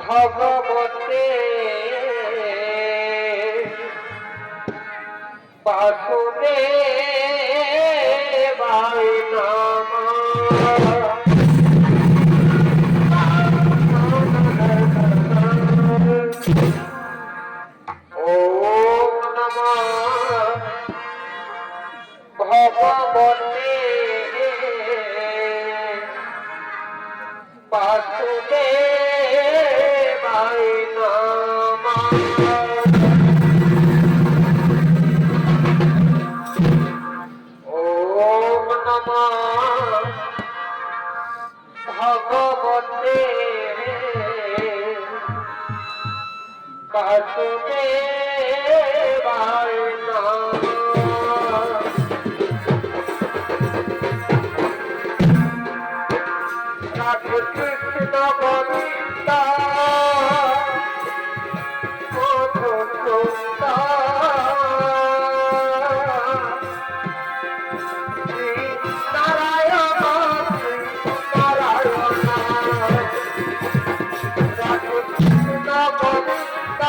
ভগবতে বাসুদেবায় নমঃ। ওম নমঃ ভগবতে বাসুদেবায় নমঃ। ওম নমঃ ভগবতে বাসুদেবায় নমঃ। রাধে কৃষ্ণ গোবিন্দ মধুসূদন শ্রী নারায়ণ নারায়ণ। রাধে কৃষ্ণ গোবিন্দ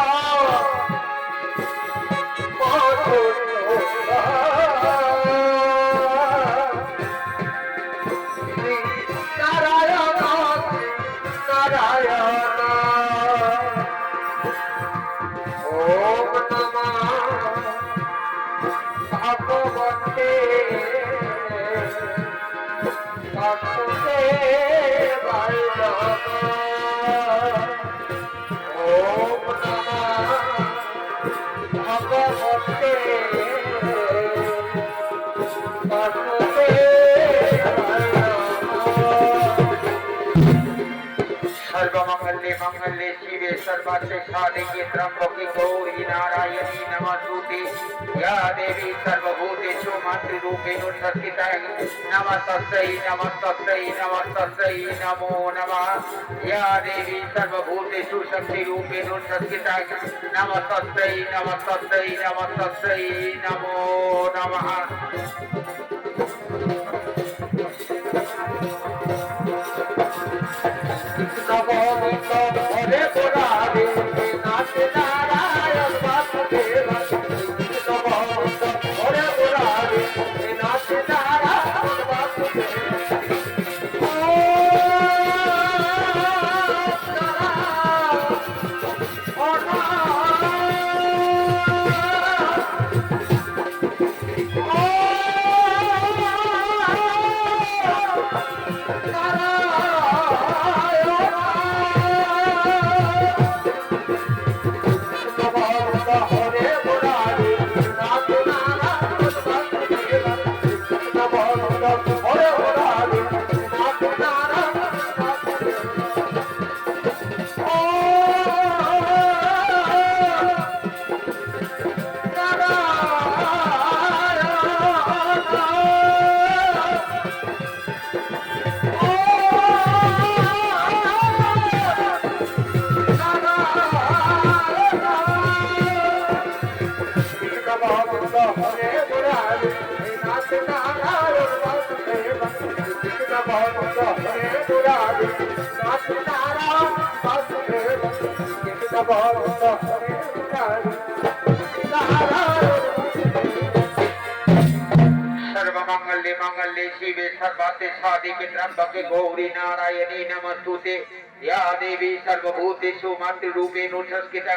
सर्वमंगले मंगले शिवे सर्वार्थे साधिके त्र्यंबके गौरी नारायणी नमोस्तुते। या देवी सर्वभूतेषु मातृरूपेण संस्थिता नमस्तस्यै नमस्तस्यै नमस्तस्यै नमो नमः। या देवी सर्वभूतेषु शक्तिरूपेण संस्थिता नमस्तस्यै नमस्तस्यै नमस्तस्यै नमो नमः। गोविंद हरे मुरारी नाथ नारायण वासुदेव। गोविंद हरे मुरारी नाथ नारायण वासुदेव। सर्वमंगले मंगले शिवे सर्वार्थे साधिके त्र्यंबके गौरी नारायणी नमोस्तुते। या देवी सर्वभूतेषु मातृरूपेण संस्थिता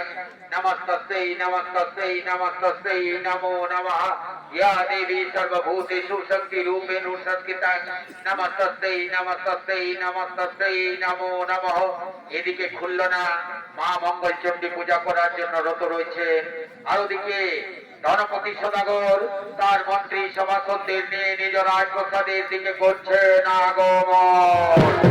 नमस्तस्यै नमस्तस्यै नमस्तस्यै नमो नमः। या देवी सर्वभूतेषु शक्तिरूपेण संस्थिता नमस्तस्यै नमस्तस्यै नमस्तस्यै नमो नमः। এদিকে খুলল না, মা মঙ্গলচণ্ডী পূজা করার জন্য রত রয়েছেন। আর ওদিকে ধনপতি সদাগর তার মন্ত্রী সভাসদদের নিয়ে নিজ রাজপ্রাসাদের দিকে করছেন আগমন।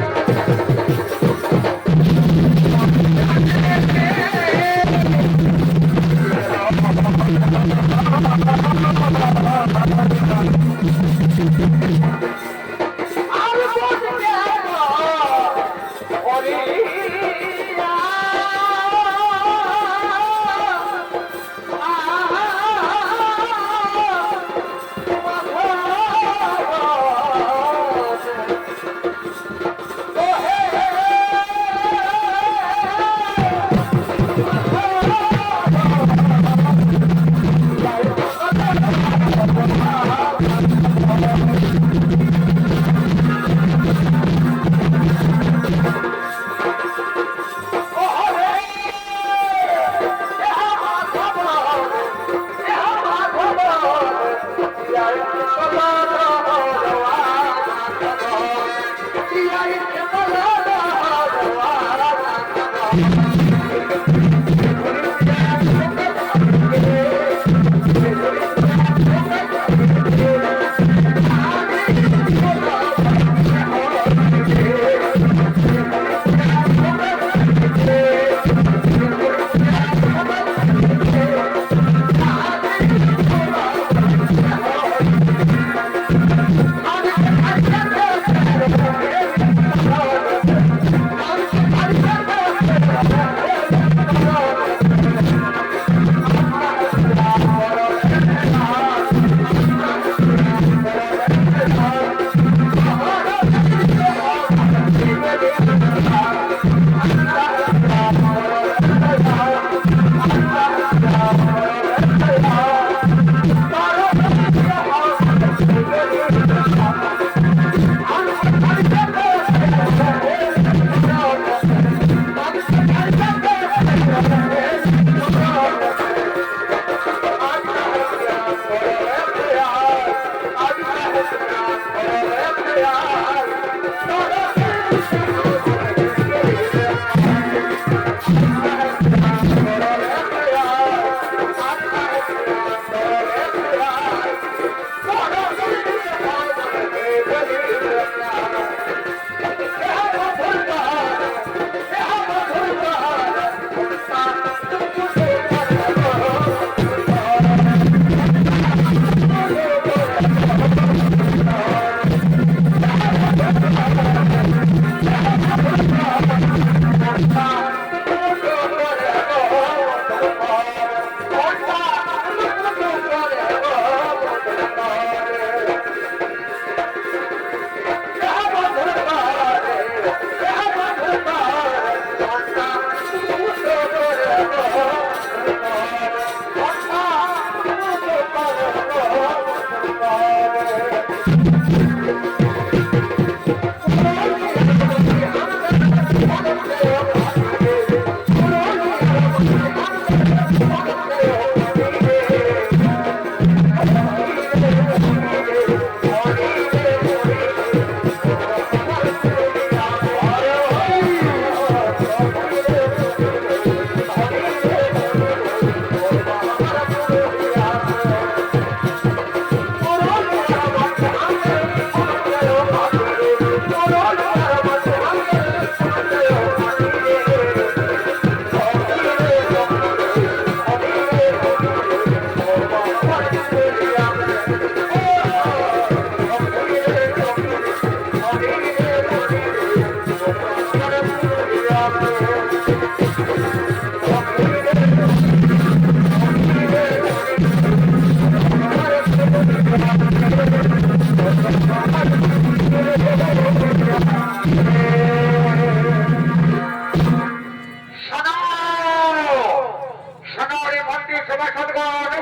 মন্ত্রী সভাসদগণ,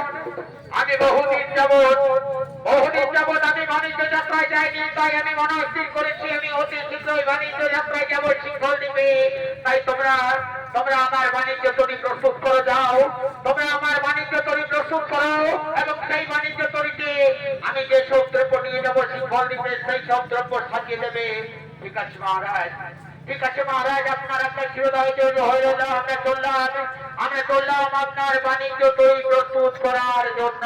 আমি বহুদিন যাবৎ আমি বাণিজ্য যাত্রায় যাইনি, তাই আমি মনস্থির করেছি আমি অতি শীঘ্রই বাণিজ্য যাত্রায় যাব শৃঙ্খল দ্বীপে। তাই তোমরা আমার বাণিজ্য তরী প্রস্তুত করে যাও, তোমরা আমার বাণিজ্য তরী প্রস্তুত করো এবং সেই বাণিজ্য তরীতে আমি যে সব দ্রব্য নিয়ে যাবো শৃঙ্খল দ্বীপে সেই সব দ্রব্য সাজিয়ে দেবে। ঠিক আছে মহারাজ, ঠিক আছে মহারাজ, আপনার একটা শিরোদয় হয়ে গেল। আমরা চললাম আপনার বাণিজ্য তরী প্রস্তুত করার জন্য।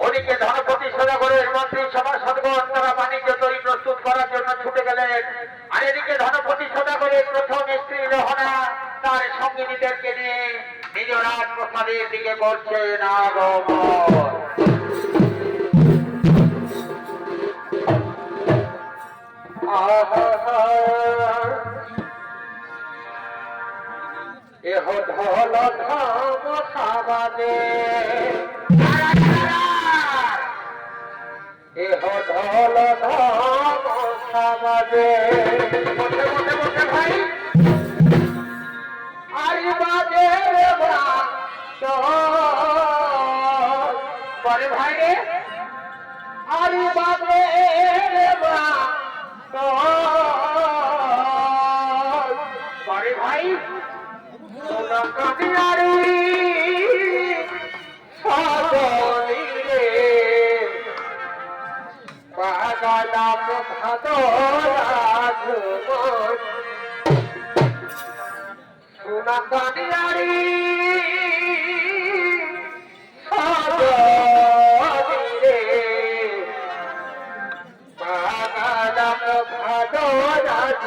ওদিকে ধনপতি সদাগরের মন্ত্রী সভাসদগণ তারা বাণিজ্য তরী প্রস্তুত করার জন্য ছুটে গেলেন। আর এদিকে ধনপতি সদাগরের প্রথম স্ত্রী রহনা তার সঙ্গিনীদেরকে নিয়ে নিজ রাজপ্রসাদের দিকে করছেন আগমন। এহ ধল ধাম সাবাদে, এহ ধল ধাম সাবাদে, বসে ভাই আরি বাজে পরে ভাই রে আরি বাজে পরে ভাই কাটিয়ারি সাদনি রে পাগলা ভাদরাজ সোনা কাটিয়ারি সাদনি রে পাগলা ভাদরাজ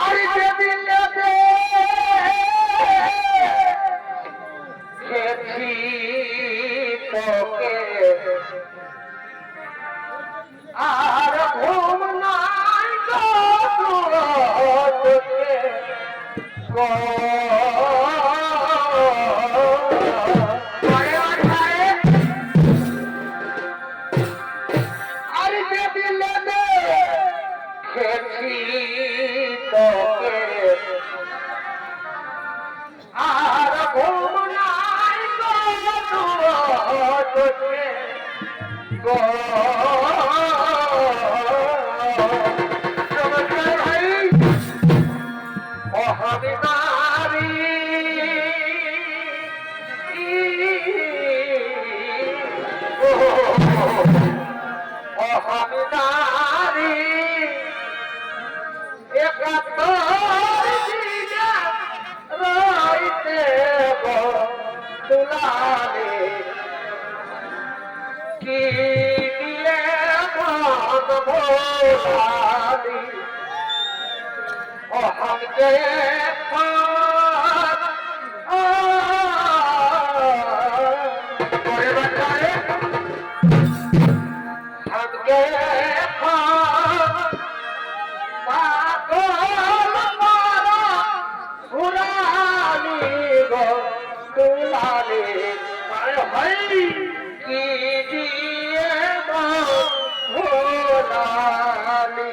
আর যেদিন খেয়েছি তোকে আর ঘুম নাই তোকে আর যেদিন খেয়েছি তোকে আর ঘুম নাই তোকে নমস্কার ভাই মহাবিদারি মহাবিদারি একাত্তর দিনে রইতে তুলারে কি দিয়ে মন ভোলারি हमके हमके दुलारे की दिए भोलाली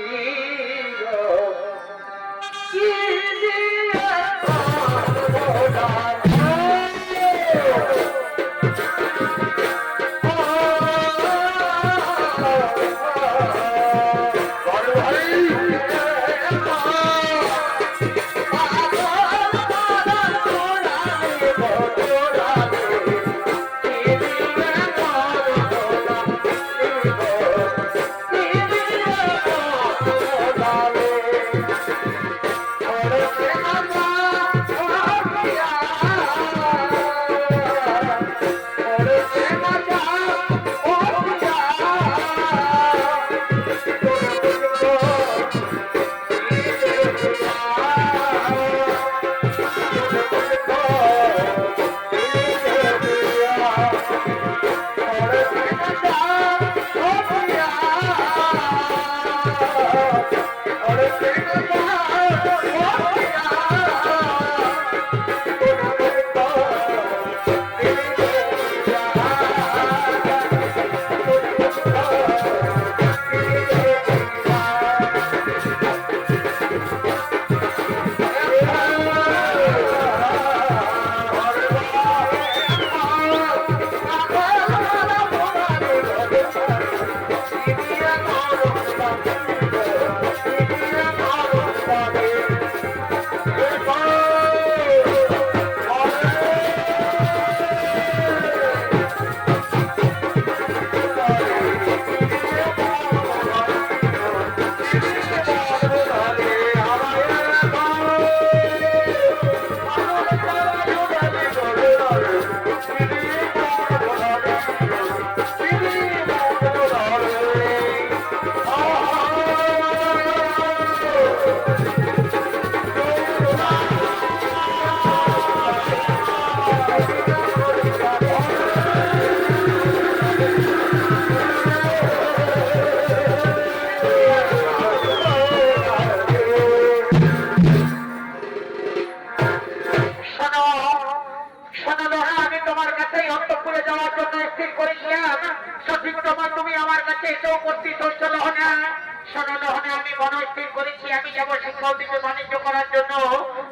বাণিজ্য করার জন্য।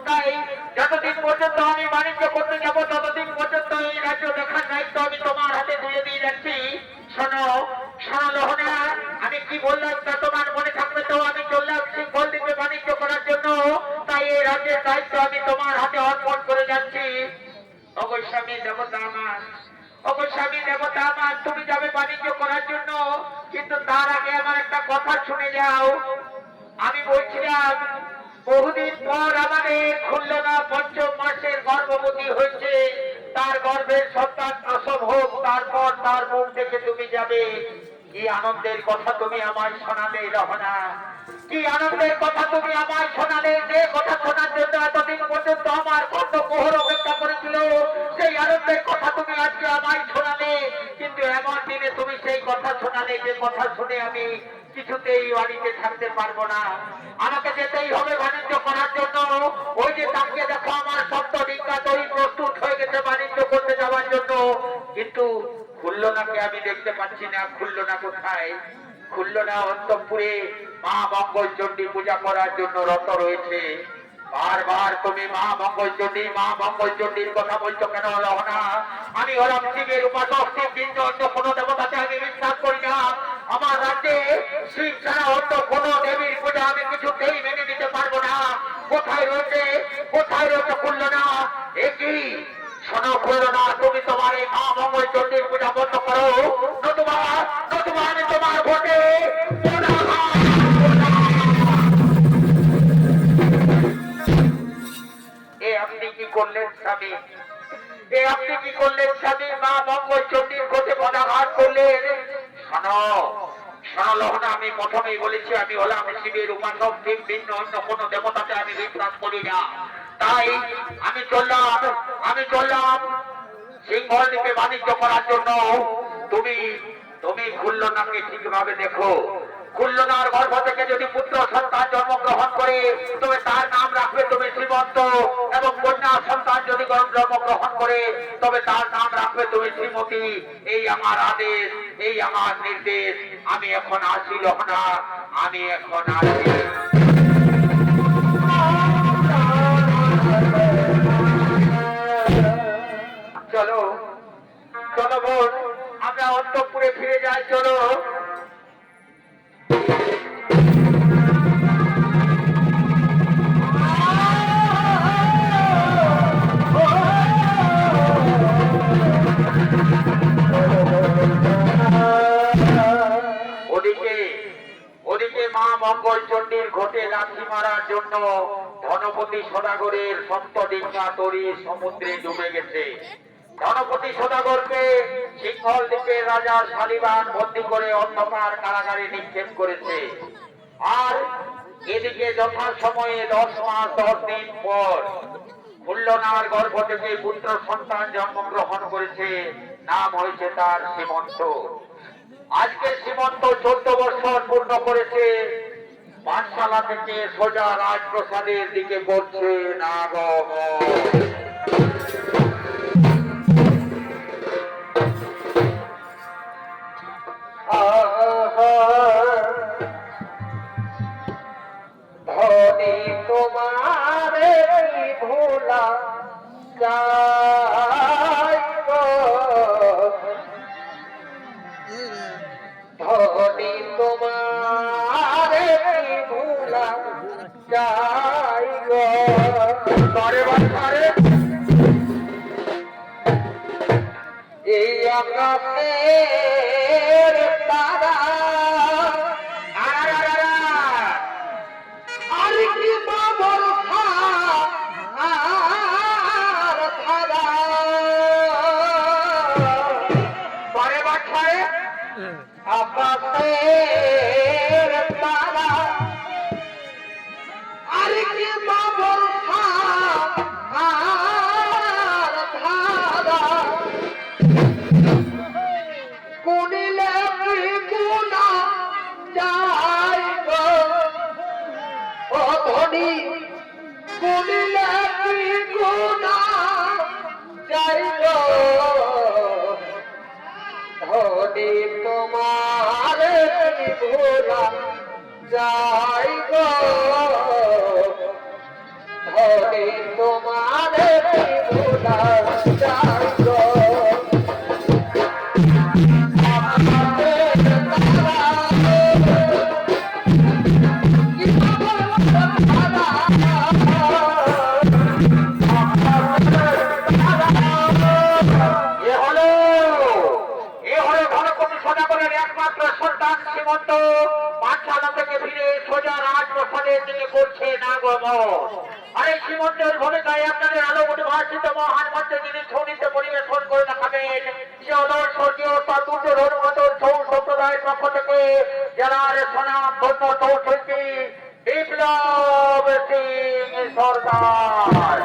তাই যতদিন পর্যন্ত আমি বাণিজ্য করতে যাব ততদিন পর্যন্ত এই রাজ্য দেখার দায়িত্ব আমি তোমার হাতে তুলে দিয়ে যাচ্ছি। শোনো শোনো লোহনা, আমি কি বললাম তা তোমার মনে থাকবে তো? আমি চললাম সিংহল দ্বীপে বাণিজ্য করার জন্য, তাই এই রাজ্যের দায়িত্ব আমি তোমার হাতে অর্পণ করে যাচ্ছি। অবশ্যই আমি দেবতা আমার, অবশ্যই আমি দেবতা আমার, তুমি যাবে বাণিজ্য করার জন্য, কিন্তু তার আগে আমার একটা কথা শুনে যাও। আমি বলছিলাম বহুদিন পর আমাদের খুলনা পঞ্চম মাসের গর্ভবতী হয়েছে, তার গর্ভের সন্তান প্রসব হোক, তারপর তার মুখ থেকে তুমি যাবে। কি আনন্দের কথা তুমি আমায় শোনালে রহনা, কি আনন্দের কথা তুমি আমায় শোনালে। যে কথা শোনার জন্য এতদিন পর্যন্ত আমার কত মোহর অপেক্ষা করেছিল, সেই আনন্দের কথা তুমি আজকে আমায় শোনালে। কিন্তু এমন দিনে তুমি সেই কথা শোনালে যে কথা শুনে আমি কিছুতেই বাড়িতে থাকতে পারবো না। আমাকে যেতেই হবে বাণিজ্য করার জন্য। ওই যে তাকে দেখো আমার সপ্ত ডিঙ্গা তৈরি প্রস্তুত হয়ে গেছে বাণিজ্য করতে যাওয়ার জন্য। কিন্তু খুল্লনাকে আমি দেখতে পাচ্ছি না। খুল্লনা কোথায়? খুল্লনা অন্তঃপুরে মা মঙ্গল চণ্ডী পূজা করার জন্য রত রয়েছে। বারবার তুমি মা মঙ্গল চণ্ডীর কথা বলছো কেন রহনা? আমি হলাম শিবের উপাসক। শিব কিন্তু অন্য কোনো দেবতাকে আমি বিশ্বাস করি না। আমার রাজ্যে শিব ছাড়া অন্য কোনো দেবীর পূজা আমি কিছুতেই মেনে নিতে পারবো না। কোথায় রয়েছে খুল্লনা? একই শোনো খুল্লনা, তুমি তোমার এই মা মঙ্গল চণ্ডীর পূজা বন্ধ করো, নতুবা আমি তোমার ভোটে আপনি কি করলেন স্বামী? আপনি কি করলেন স্বামী? মা মঙ্গল চণ্ডীর ঘটে পদাঘাত করলেন। শোনো লহনা, আমি প্রথমেই বলেছি আমি হলাম শিবের উপাসক। ঠিক ভিন্ন অন্য কোন দেবতাতে আমি বিশ্বাস করি না। তাই আমি চললাম সিংহল দ্বীপে বাণিজ্য করার জন্য। তুমি খুল্লনাকে ঠিকভাবে দেখো। খুল্লনার গর্ভ থেকে যদি পুত্র সন্তান জন্মগ্রহণ করে তবে তার নাম রাখবে তুমি শ্রীমন্ত, এবং কন্যা সন্তান যদি জন্মগ্রহণ করে তবে তার নাম রাখবে তুমি শ্রীমতী। এই আমার আদেশ, এই আমার নির্দেশ। আমি এখন আসি লহনা, আমি এখন আসি। চলো বোন, আমরা অন্তঃপুরে ফিরে যাই। চলো। ওদিকে মা মঙ্গল চণ্ডীর ঘটে লাঠি মারার জন্য ধনপতি সদাগরের সপ্তডিঙ্গা তরী সমুদ্রে ডুবে গেছে। ধনপতি সদাগরকে সিংহল দ্বীপের রাজা শালিবান বন্দী করে অন্ধকার কারাগারে নিক্ষেপ করেছে। আর এদিকে যথাসময়ে 10 মাস 10 দিন পর খুল্লনার গর্ভ থেকে পুত্র সন্তান জন্মগ্রহণ করেছে। নাম হয়েছে তার সীমন্ত। আজকে সীমন্ত 14 বছর পূর্ণ করেছে। পাঠশালা থেকে সোজা রাজপ্রসাদের দিকে পড়ছে নাগমন। ধনী তোমারে ভোলা যায় গো, ধনী তোমারে ভোলা যায় গো। এই আকাশের তারা আকাশের তারা আর কি মা বর্ষা আর ধারা কুনিলে কি গুণা যাই গো, ও ধনী কুনিলে কি গুণা যাই গো, ধনী তোমার ভোলা যাই গো, ধনী তোমার ভোলা যাই গো। একমাত্র সন্তান সীমন্ত পাঠশালা থেকে ফিরে সোজা রাজপ্রসাদের দিকে করছে নাগমন। আর এই সীমন্তের ভূমিকায় আপনাদের আলো উদ্ভাসিত মহান মঞ্চে যিনি ছৌনিতে পরিবেশন করে দেখাবেন সে হল স্বর্গীয় দুর্যোধন মতন ছৌ সমুদায়ের পক্ষ থেকে জেলার সুনাম ধন্য শিল্পী বিপ্লব সিং সরকার।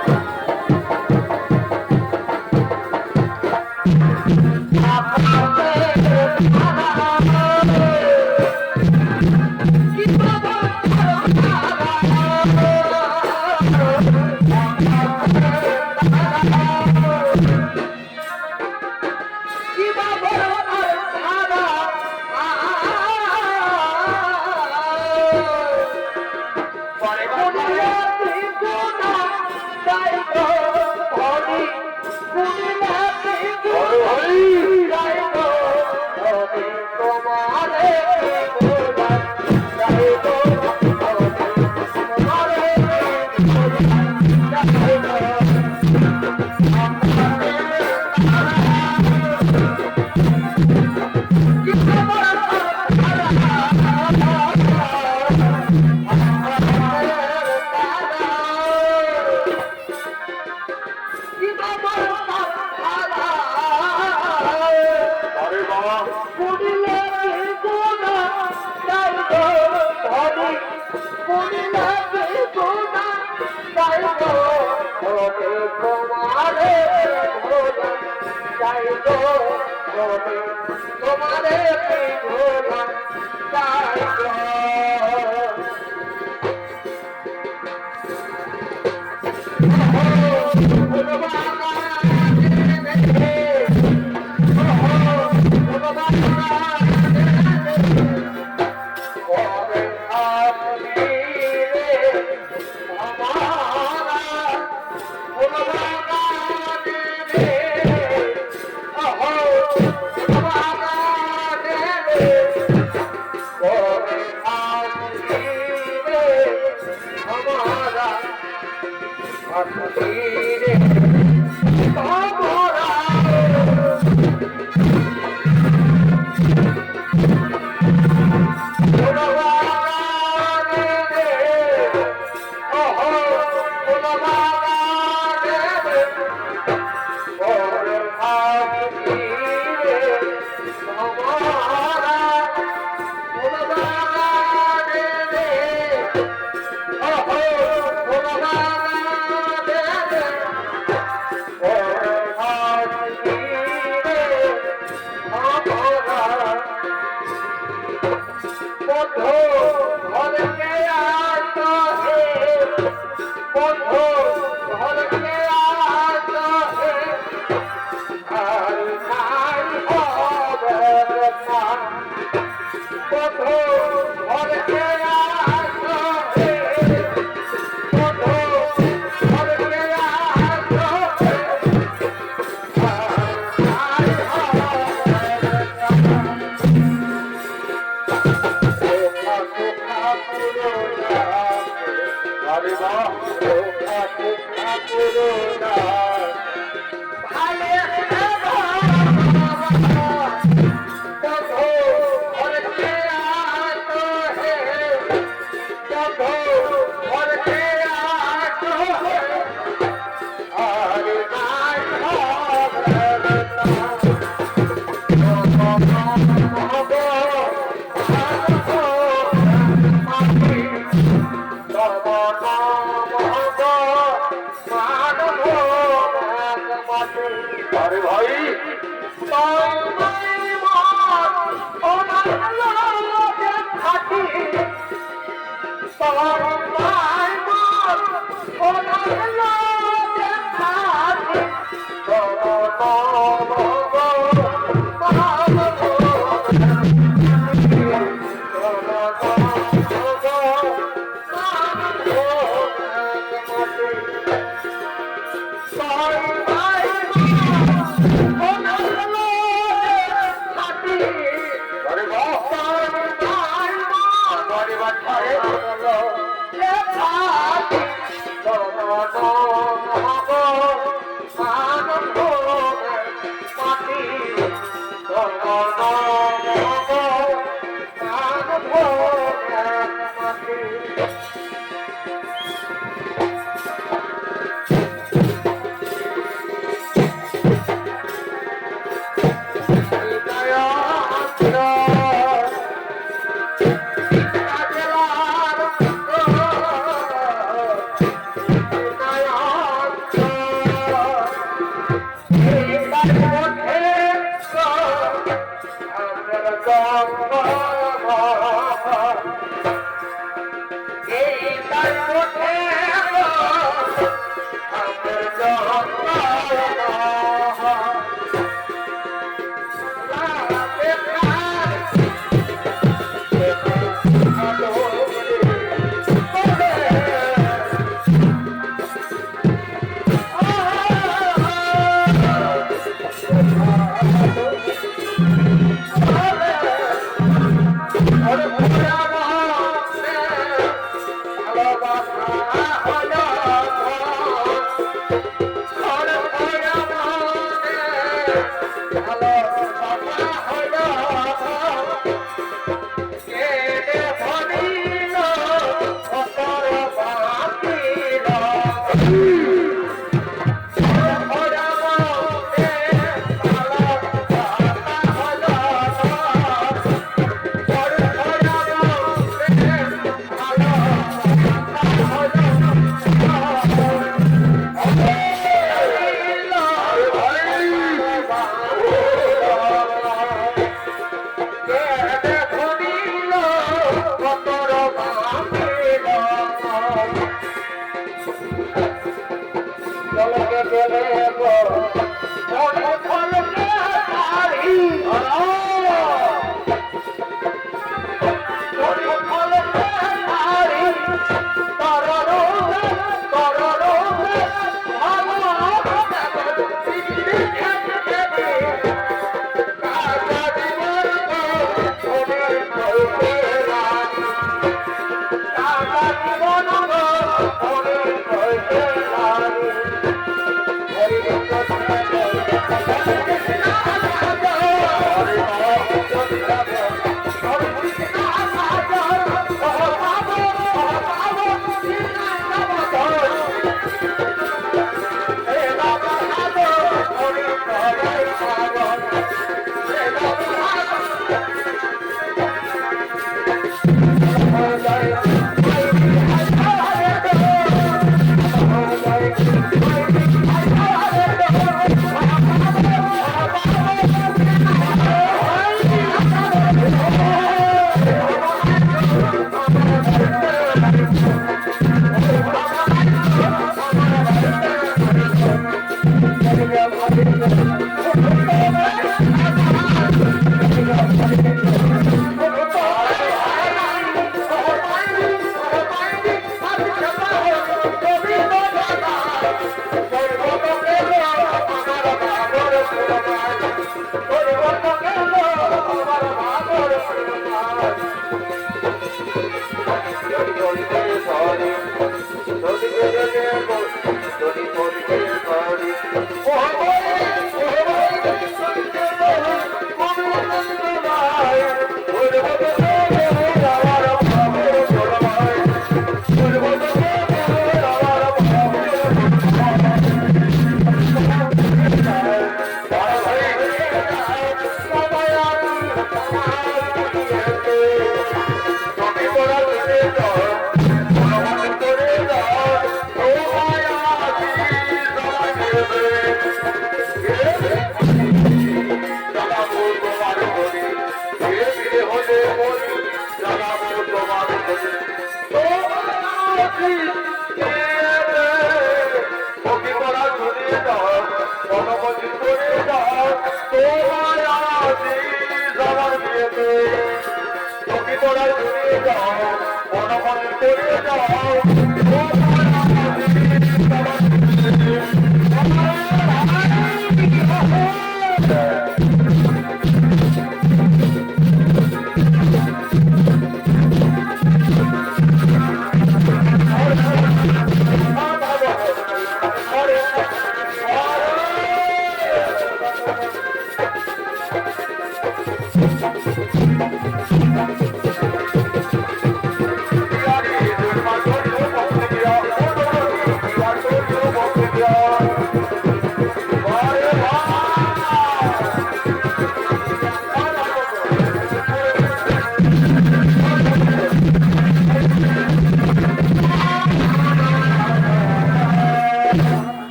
Oh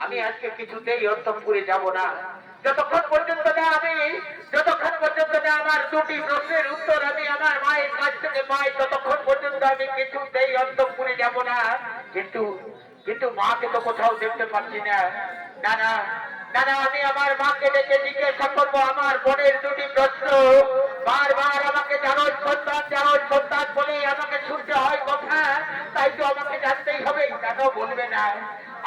আমি আজকে কিছুতেই অন্তঃপুরে যাব না যতক্ষণ পর্যন্ত না আমার দুটি প্রশ্নের উত্তর আমি আমার মায়ের কাছ থেকে পাই ততক্ষণ পর্যন্ত আমি কিছুতেই অন্তঃপুরে যাব না। কিন্তু মাকে তো কোথাও দেখতে পাচ্ছি না। না না না না, আমি আমার মাকে ডেকে জিজ্ঞাসা করবো আমার বোনের দুটি প্রশ্ন। বারবার আমাকে জানো সন্তান বলে আমাকে শুনতে হয় কথা, তাই তো আমাকে জানতেই হবে। কেন বলবে না?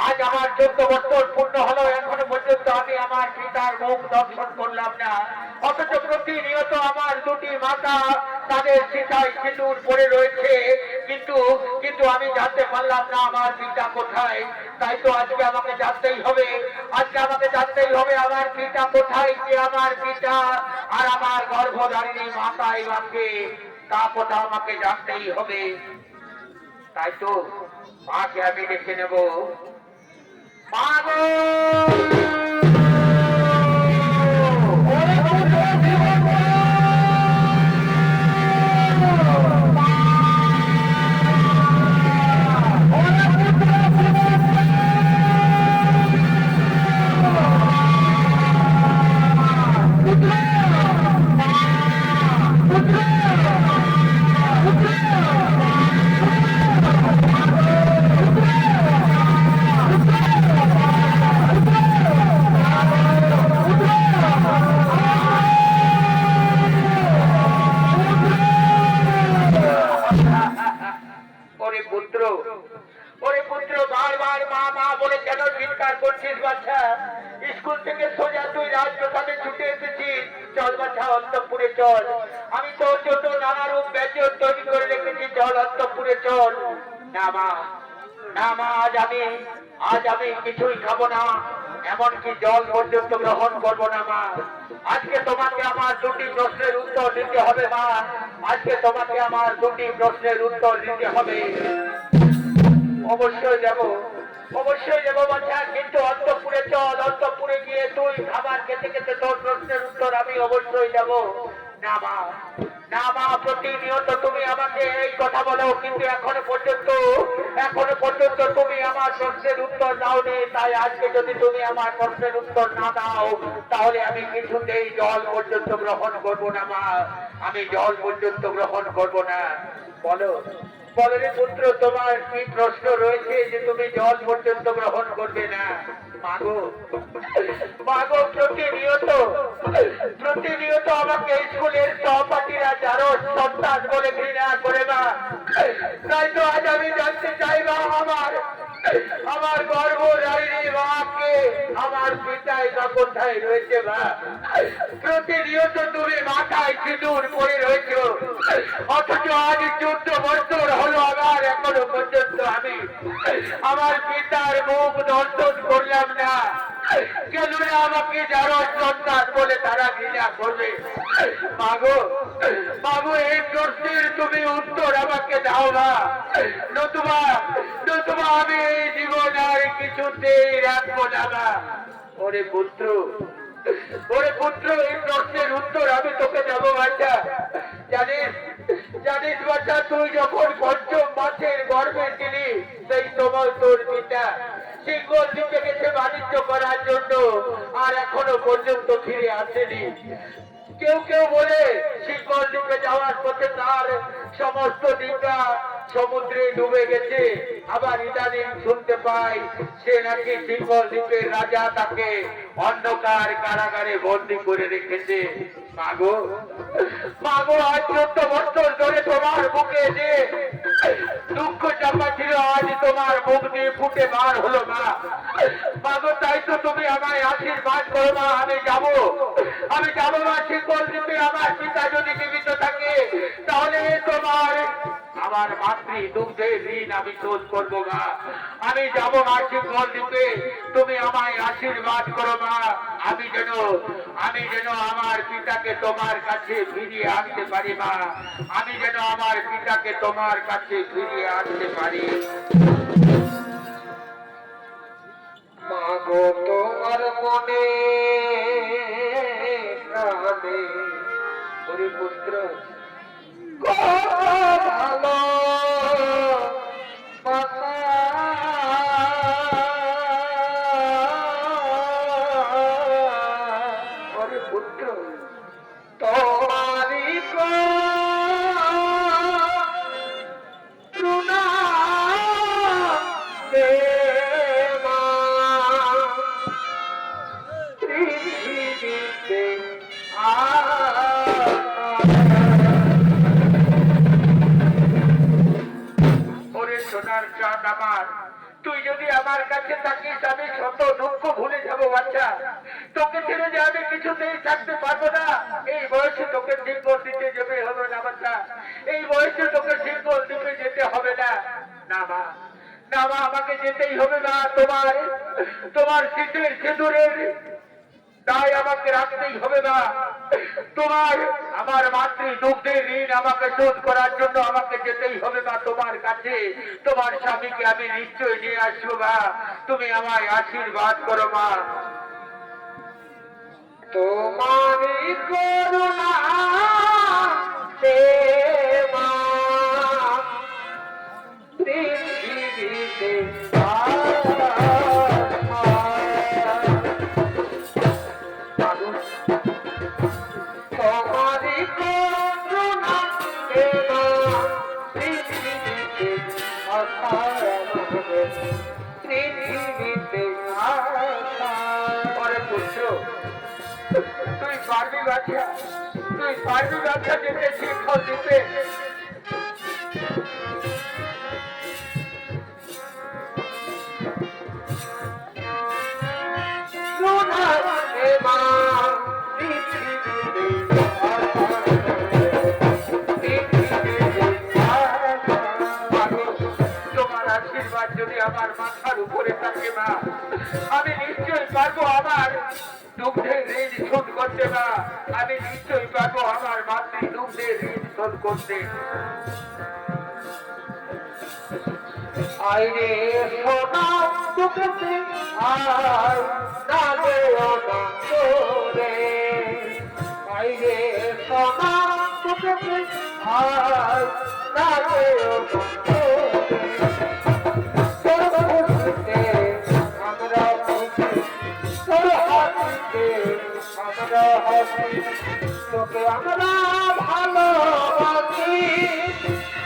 আজ আমার 14 বছর পূর্ণ হলো, এখনো পর্যন্ত আমি আমার পিতার মুখ দর্শন করলাম না। অথচ প্রতিনিয়ত আমার দুটি মাতা তাদের সীতায় সিঁদুর পড়ে রয়েছে, কিন্তু কিন্তু আমি জানতে পারলাম না আমার পিতা কোথায়। তাই তো আজকে আমাকে জানতেই হবে, আমার পিতা কোথায়, যে আমার পিতা আর আমার গর্ভধারিণী মাতাই বাকে, তা কথা আমাকে জানতেই হবে। তাই তো মাকে আমি দেখে নেব। মা গো! ওরে পুত্র, বারবার মা মা বলে কেন চিৎকার করছিস বাচ্চা? স্কুল থেকে সোজা তুই রাজপ্রসাদে ছুটে এসেছিস। চল বাচ্চা, অন্তঃপুরে চল। আমি তোর জন্য নানা রূপ ব্যঞ্জন তৈরি করে রেখেছি, চল অন্তঃপুরে চল। না মা, না মা, আজ আমি কিছুই খাবো না, এমনকি জল পর্যন্ত গ্রহণ করবো না মা। আজকে তোমাকে আমার দুটি প্রশ্নের উত্তর দিতে হবে মা। আজকে তোমাকে আমার দুটি প্রশ্নের উত্তর দিতে হবে। অবশ্যই দেবো বাচ্চা, কিন্তু অন্তঃপুরে চল। অন্তঃপুরে গিয়ে তুই খাবার খেতে খেতে তোর প্রশ্নের উত্তর আমি অবশ্যই দেবো। না মা, না মা, প্রতিনিয়ত তুমি আমাকে এই কথা বলো, কিন্তু এখনো পর্যন্ত তুমি আমার প্রশ্নের উত্তর দাওনি। তাই আজকে যদি তুমি আমার প্রশ্নের উত্তর না দাও, তাহলে আমি কিছুতেই জল পর্যন্ত গ্রহণ করবো না মা। আমি জল পর্যন্ত গ্রহণ করবো না। বলো রে পুত্র, তোমার কি প্রশ্ন রয়েছে যে তুমি জল পর্যন্ত গ্রহণ করবে না? মাগো, প্রতিনিয়ত আমাকে স্কুলের সহপাঠীরা যারো সন্তান বলে ঘৃণা করে না। তাই তো আজ আমি জানতে চাই মা, আমার গর্ভধারিণী মাকে আমার পিতাই বা কোথায় রয়েছে মা? প্রতিনিয়ত তুমি মাথায় সিঁদুর পড়ে রয়েছ, অথচ আজ 14 বছর হলো আমার এখনো পর্যন্ত আমি আমার পিতার মুখ দর্শন করলাম না। কেন না আমাকে যারা সন্তান বলে তারা ঘৃণা করবে? মাগো, এই প্রশ্নের তুমি উত্তর আমাকে দাও না, নতুবা আমি এই জীবন আর কিছুতেই রাখবো না মা। ওরে পুত্র, এই প্রশ্নের উত্তর আমি তোকে দেবো বাচ্চা। জানিস বাচ্চা, তুই যখন পঞ্চম মাসের গর্ভে ছিলি, সেই সময় তোর পিতা সিঙ্গল দিতে গেছে বাণিজ্য করার জন্য, আর এখনো পর্যন্ত ফিরে আসেনি। কেউ বলে সিঙ্গল দ্বীপে যাওয়ার পথে তার সমস্ত দ্বীপটা সমুদ্রে ডুবে গেছে। আবার ইদানিং শুনতে পাই সে নাকি সিঙ্গল দ্বীপের রাজা তাকে অন্ধকার কারাগারে বন্দী করে রেখেছে। মাগো, আজ 14 বছর ধরে তোমার বুকে যে দুঃখ চাপা ছিল, আজ তোমার মুখ দিয়ে ফুটে বার হলো মা। মাগো, তাই তো তুমি আমায় আশীর্বাদ করো মা। আমি যাবো মা সিঙ্গল দ্বীপে। আমার পিতা যদি জীবিত থাকে, তাহলে আমার মাতৃ দুগ্ধের ঋণ আমি শোধ করবো মা। আমি যাবো মা সিঙ্গল দ্বীপে। তুমি আমায় আশীর্বাদ করো মা। আমি যেন আমার পিতাকে তোমার কাছে ফিরিয়ে আনতে পারি মা। আমি যেন আমার পিতাকে তোমার কাছে ফিরিয়ে আনতে পারি। মাগো, তোমার মনে প্রাণে ওরে পুত্র ভালো ওরে পুত্র, তোমারি সোনার চাঁদ আমার, তুই যদি আমার কাছে থাকিস আমি শত দুঃখ ভুলে যাবো বাচ্চা। তোকে ছেড়ে যে আমি কিছুতেই থাকতে পারবো না। এই বয়সে তোকে সিঙ্গল দিতে যেতে হবে না বাচ্চা, এই বয়সে তোকে সিঙ্গল দিতে যেতে হবে না। না মা, না মা, আমাকে যেতেই হবে না। তোমার শীতের সিঁদুরের তাই আমাকে রাখতেই হবে না। আমার মাতৃ দুগ্ধের ঋণ আমাকে শোধ করার জন্য আমাকে যেতেই হবে না তোমার কাছে। তোমার স্বামীকে আমি নিশ্চয় নিয়ে আসবো মা, তুমি আমায় আশীর্বাদ করো মা। তোমারই করুণা মা পৃথিবীতে তুই পারবি বাচ্চা, তুই পারবি বাচ্চা যেতে শিক্ষক দিতে। তোমার আশীর্বাদ যদি আমার মাথার উপরে থাকে মা, আমি নিশ্চয়ই পারবো আমার দুগ্ধের ঋণ শোধ করতে মা, আমি নিশ্চয়ই পারবো আমার মাতৃ দুগ্ধের ঋণ শোধ করতে। আইরে সোনা দুগ্ধে আর নালে রে, আইরে সোনা দুগ্ধে আর নালে তোকে আমরা ভালোবাসি,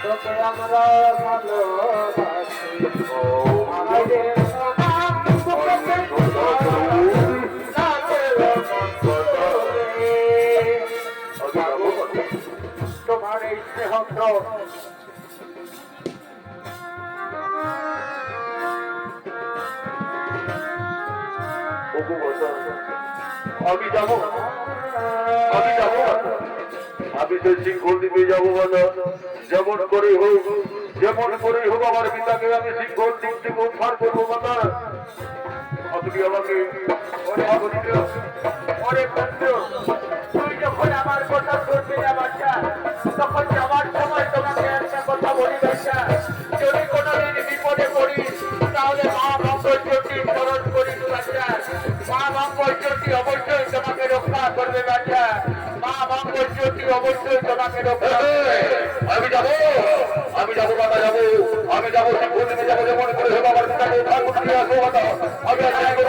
তোকে আমরা ভালোবাসি। তোমার এই স্নেহ আমি যাবো, আমি যাবো, আমি তো সিংহল দ্বীপে যাবো বলো। যেমন করে হোক, যেমন করে হোক আমার পিতাকে আমি সিংহল দ্বীপ থেকে উদ্ধার করবো বলো। তুমি আমাকে তুই যখন আমার কথা শুনবি না বাচ্চা, তখন যাওয়ার সময় তোমাকে একটা কথা বলি বাচ্চা, যদি কোনোদিন বিপদে পড়িস তাহলে মা মঙ্গলচণ্ডী স্মরণ করিস বাচ্চা। মা মঙ্গলচণ্ডী অবশ্যই তোমাকে রক্ষা করবে বাচ্চা, মা মঙ্গলচণ্ডী অবশ্যই তোমাকে রক্ষা করবে। আমি যাবো, আমি যাবো বাবা, যাবো, আমি যাবো সিংহল দ্বীপে যাবো। যেমন করে হোক আমার পিতাকে উদ্ধার করতে নিয়ে আসবো বাবা। আমি আমি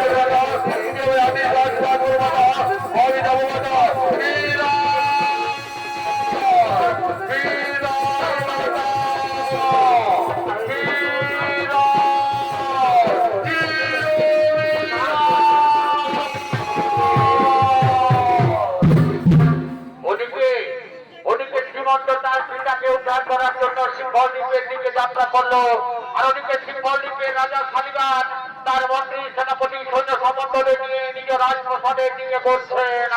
যাবো বাবা, আমি যাবো বাবা। তার পিতাকে উদ্ধার করার জন্য সিংহল দ্বীপের দিকে যাত্রা করলো। আর ওদিকে সিংহল দ্বীপের রাজা শালিবান তার মন্ত্রী সেনাপতি সৈন্য সমন্বয় নিয়ে নিজ রাজপ্রসাদের দিকে করছেন।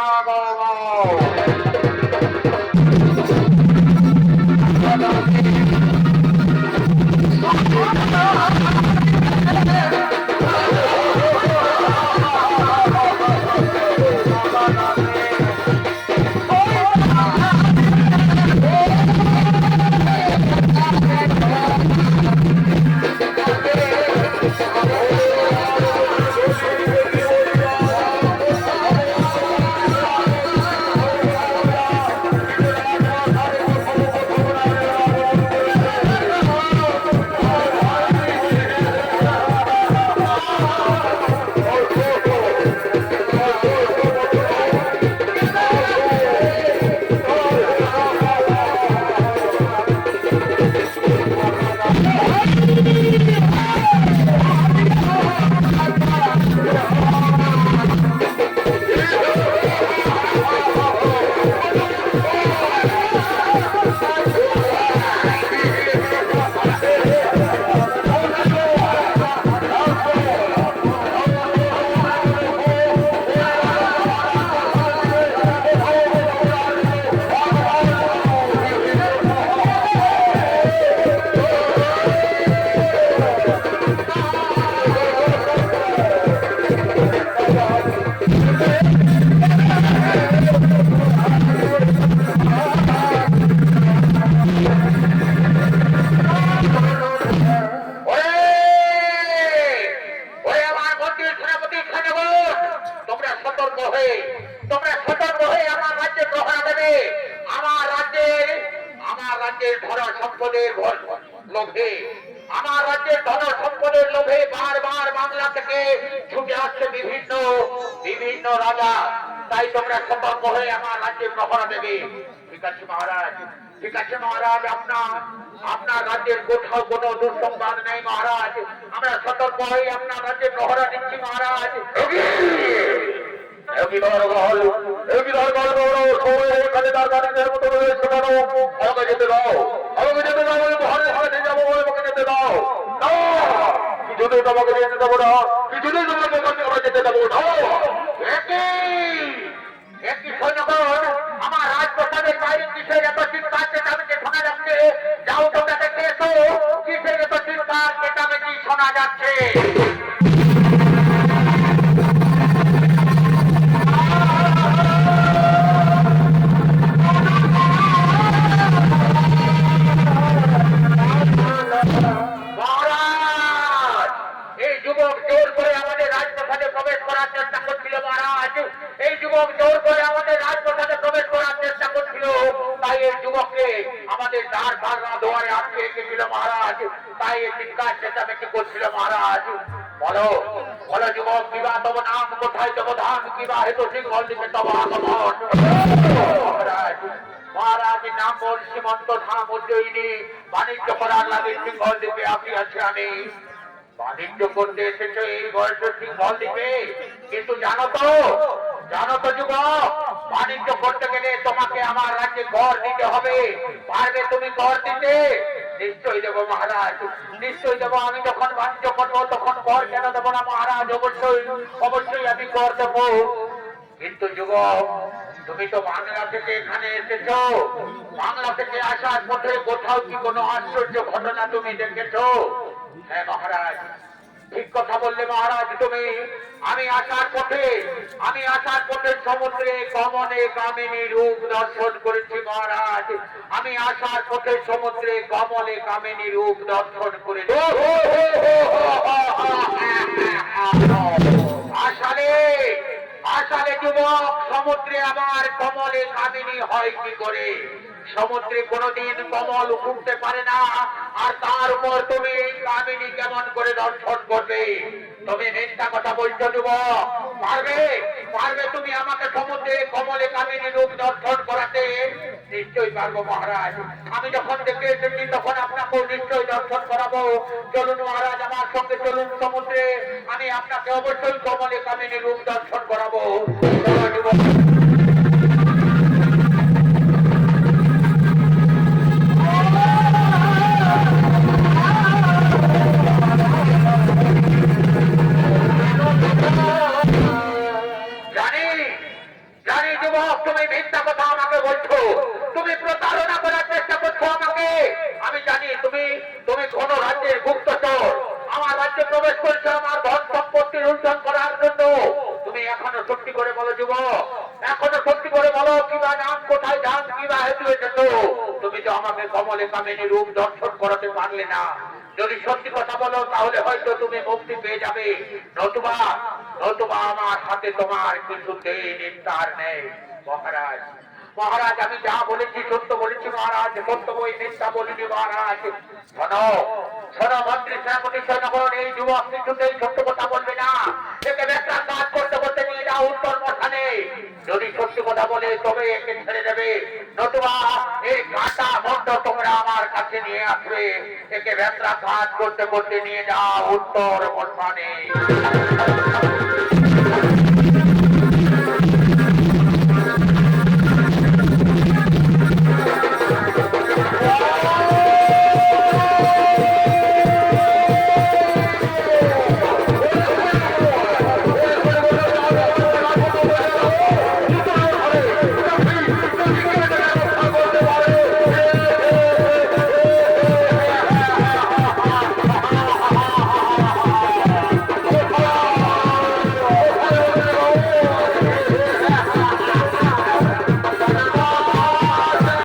লোভে, আমার রাজ্যের ধন সম্পদের লোভে বারবার বাংলা থেকে ছুটে আসছে বিভিন্ন বিভিন্ন রাজা। তাই তোমরা সতর্ক হয়ে আমার রাজ্যে প্রহরা দেবে। ঠিক আছে মহারাজ, ঠিক আছে মহারাজ, আপনার রাজ্যের কোথাও কোনো দুঃসংবাদ নেই মহারাজ। আমরা সতর্ক হয়ে আপনার রাজ্যে প্রহরা দিচ্ছি মহারাজ। আমাকে যেতে দাও, আমাকে যেতে দাও, আমি ঘরে ঘরে যাবো, আমাকে যেতে দাও। কিছুতেই তোমাকে যেতে দেবো না, কিছুতেই তোমাকে যেতে দেবো না। একটি সৈন্যগণ, আমার রাজপ্রাসাদের বাইরে কিসের এত চিৎকার চেঁচামেচি শোনা যাচ্ছে? যাও তোমরা দেখে এসো, কিসের এত চিৎকার চেঁচামেচি শোনা যাচ্ছে? মহারাজ, এই যুবক জোর করে আমাদের রাজপ্রাসাদে প্রবেশ করার চেষ্টা করছিল মহারাজ। এই যুবক জোর করে আমাদের রাজপ্রাসাদে প্রবেশ করার চেষ্টা করছিল। তাই এই যুবককে আমাদের দ্বার বাররা দুয়ারে আটকে রেখেছিল মহারাজ। তাই এই চিৎকার চেঁচামেচি করছিল মহারাজ। বলো বলো যুবক, কিবা তব নাম, কোথায় তব ধাম, কিবা হেতু সিংহল দিকে তব আগমন? মহারাজ, মহারাজের নাম বল সীমন্ত ধাম উজ্জয়িনী। বাণিজ্য করার লাগে সিংহল দ্বীপে আসিয়াছি আমি। বাণিজ্য করতে এসেছে এই বয়সে সিংহল দ্বীপে, কিন্তু জানো তো যুবক, বাণিজ্য করতে গেলে তোমাকে আমার রাজ্যে কর দিতে হবে। পারবে তুমি কর দিতে? নিশ্চয়ই দেবো মহারাজ, নিশ্চয়ই দেবো। আমি যখন বাণিজ্য করবো তখন কর কেন দেবো না মহারাজ? অবশ্যই অবশ্যই আমি কর দেবো। কিন্তু যুবক, তুমি তো বাংলা থেকে এখানে এসেছো, বাংলা থেকে আসার পথে কোথাও কি কোনো আশ্চর্য ঘটনা তুমি দেখেছো? হ্যাঁ মহারাজ, ঠিক কথা বললে মহারাজ তুমি। আমি আসার পথে সমুদ্রে গমনে কামিনী রূপ দর্শন করেছি মহারাজ। আমি আসার পথে সমুদ্রে গমনে কামিনী রূপ দর্শন করেছি। আসালে যুবক, সমুদ্রে আমার কমলে কামিনী হয় কি করে? সমুদ্রে কোনোদিন কমল উঠতে পারে না, আর তার উপর তুমি কামিনী কেমন করে দর্শন করবে? তুমি মিথ্যা কথা বলছো যুবক। পারবে পারবে তুমি আমাকে সমুদ্রে কমলে কামিনী রূপ দর্শন করাতে? নিশ্চয়ই পারবো মহারাজ। আমি যখন দেখে এসেছি তখন আপনাকেও নিশ্চয়ই দর্শন করাবো। চলুন মহারাজ, আমার সঙ্গে চলুন সমুদ্রে। আমি আপনাকে অবশ্যই কমলে কামিনী রূপ দর্শন করাবো। চলো যুবক। জানি যুবক, তুমি মিথ্যা কথা আমাকে বলছো, তুমি প্রতারণা করার চেষ্টা করছো আমাকে। আমি জানি তুমি কোন রাজ্যের গুপ্তচর। আমার রাজ্যে প্রবেশ করেছো আমার ধন সম্পত্তি লুণ্ঠন করার জন্য। তুমি এখনো সত্যি করে বলো যুবক, এখনো সত্যি করে বলো, কিবা নাম, কোথায় ধান, কিবা হেতু এসেছো? তুমি তো আমাকে কমলে কামিনী রূপ দর্শন করাতে পারলে না। যদি সত্যি কথা বলো তাহলে হয়তো তুমি মুক্তি পেয়ে যাবে, নতুবা আমার সাথে তোমার কিছুতেই নিস্তার নেই। মহারাজ, মহারাজ, আমি যা বলেছি সত্য বলেছি মহারাজ, সত্য বই মিথ্যা বলিনি মহারাজ। শোনো শোনো মন্ত্রী সেনাপতি সৈন্যগণ, এই যুবক কিছুতেই সত্য কথা বলবে না। একে ব্যবসার কাজ করতে করতে নিয়ে যাও উত্তর মশানে। যদি সত্যি কথা বলে তবে একে ছেড়ে দেবে, নতুবা এই কাঁটা মন্ড তোমরা আমার কাছে নিয়ে আসবে। একে ব্যবসা কাজ করতে করতে নিয়ে যাও উত্তর মশানে।